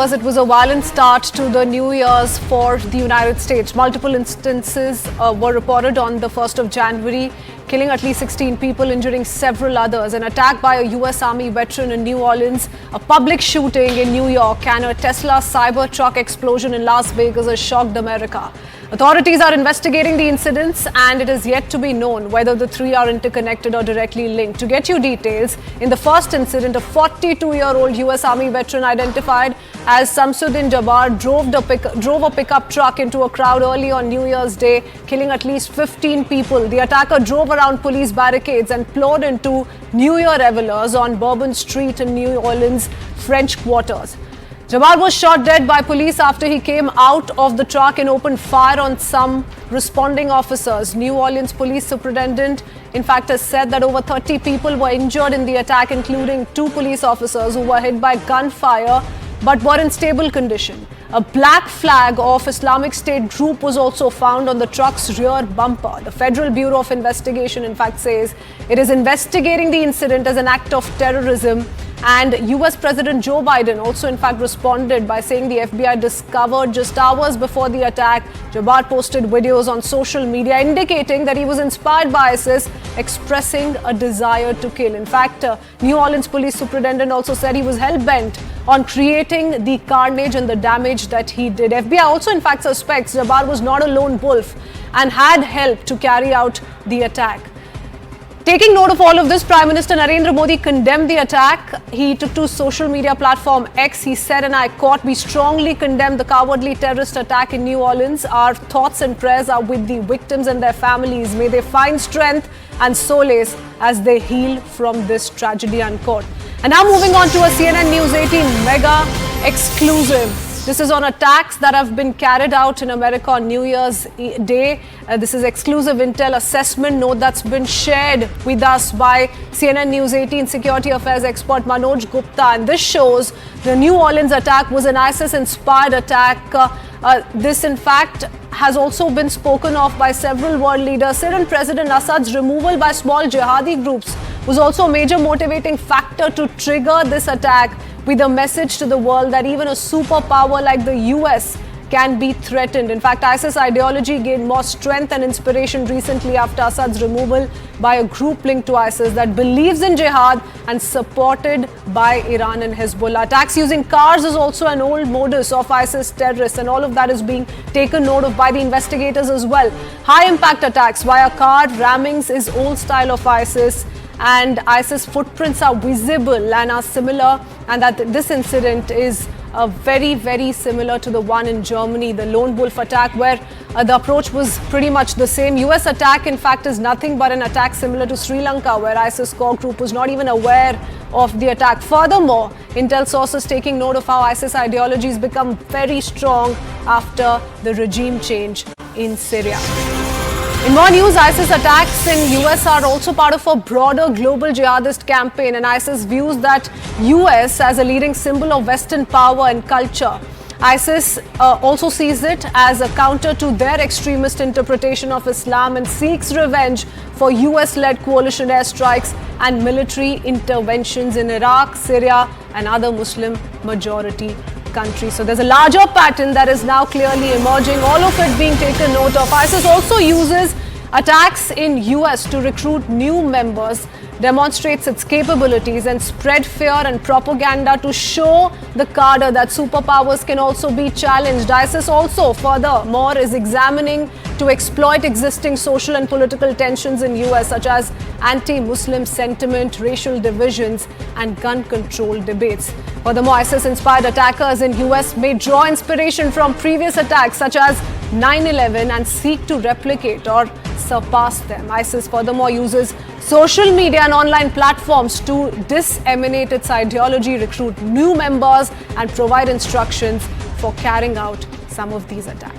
It was a violent start to the New Year's for the United States. Multiple instances were reported on the 1st of January, killing at least 16 people, injuring several others. An attack by a US Army veteran in New Orleans, a public shooting in New York, and a Tesla Cybertruck explosion in Las Vegas has shocked America. Authorities are investigating the incidents, and it is yet to be known whether the three are interconnected or directly linked. To get you details, in the first incident, a 42-year-old US Army veteran identified as Samsudin Jabbar drove a pickup truck into a crowd early on New Year's Day, killing at least 15 people. The attacker drove around police barricades and plowed into New Year revelers on Bourbon Street in New Orleans French Quarters. Jabbar was shot dead by police after he came out of the truck and opened fire on some responding officers. New Orleans Police Superintendent, in fact, has said that over 30 people were injured in the attack, including 2 police officers who were hit by gunfire but were in stable condition. A black flag of Islamic State group was also found on the truck's rear bumper. The Federal Bureau of Investigation, in fact, says it is investigating the incident as an act of terrorism. And US President Joe Biden also, in fact, responded by saying the FBI discovered just hours before the attack. Jabbar posted videos on social media indicating that he was inspired by ISIS, expressing a desire to kill. In fact, New Orleans Police Superintendent also said he was hell-bent on creating the carnage and the damage that he did. FBI also, in fact, suspects Jabbar was not a lone wolf and had helped to carry out the attack. Taking note of all of this, Prime Minister Narendra Modi condemned the attack. He took to social media platform X. He said, and I quote, "We strongly condemn the cowardly terrorist attack in New Orleans. Our thoughts and prayers are with the victims and their families. May they find strength and solace as they heal from this tragedy," unquote. And now moving on to a CNN News 18 mega exclusive. This is on attacks that have been carried out in America on New Year's Day. This is exclusive intel assessment note that's been shared with us by CNN News 18 security affairs expert Manoj Gupta. And this shows the New Orleans attack was an ISIS-inspired attack. This, in fact, has also been spoken of by several world leaders. Syrian President Assad's removal by small jihadi groups was also a major motivating factor to trigger this attack, with a message to the world that even a superpower like the US can be threatened. In fact, ISIS ideology gained more strength and inspiration recently after Assad's removal by a group linked to ISIS that believes in jihad and supported by Iran and Hezbollah. Attacks using cars is also an old modus of ISIS terrorists, and all of that is being taken note of by the investigators as well. High impact attacks via car rammings is old style of ISIS, and ISIS footprints are visible and are similar, and that this incident is very, very similar to the one in Germany, the Lone Wolf attack, where the approach was pretty much the same. US attack, in fact, is nothing but an attack similar to Sri Lanka, where ISIS core group was not even aware of the attack. Furthermore, intel sources taking note of how ISIS ideologies become very strong after the regime change in Syria. In more news, ISIS attacks in US are also part of a broader global jihadist campaign, and ISIS views that US as a leading symbol of Western power and culture. ISIS also sees it as a counter to their extremist interpretation of Islam and seeks revenge for US-led coalition airstrikes and military interventions in Iraq, Syria, and other Muslim majority countries. So there's a larger pattern that is now clearly emerging, all of it being taken note of. ISIS also uses attacks in US to recruit new members, demonstrates its capabilities, and spread fear and propaganda to show the cadre that superpowers can also be challenged. ISIS also, furthermore, is examining to exploit existing social and political tensions in US, such as anti-Muslim sentiment, racial divisions, and gun control debates. Furthermore, ISIS-inspired attackers in US may draw inspiration from previous attacks such as 9/11 and seek to replicate or surpass them. ISIS furthermore uses social media and online platforms to disseminate its ideology, recruit new members, and provide instructions for carrying out some of these attacks.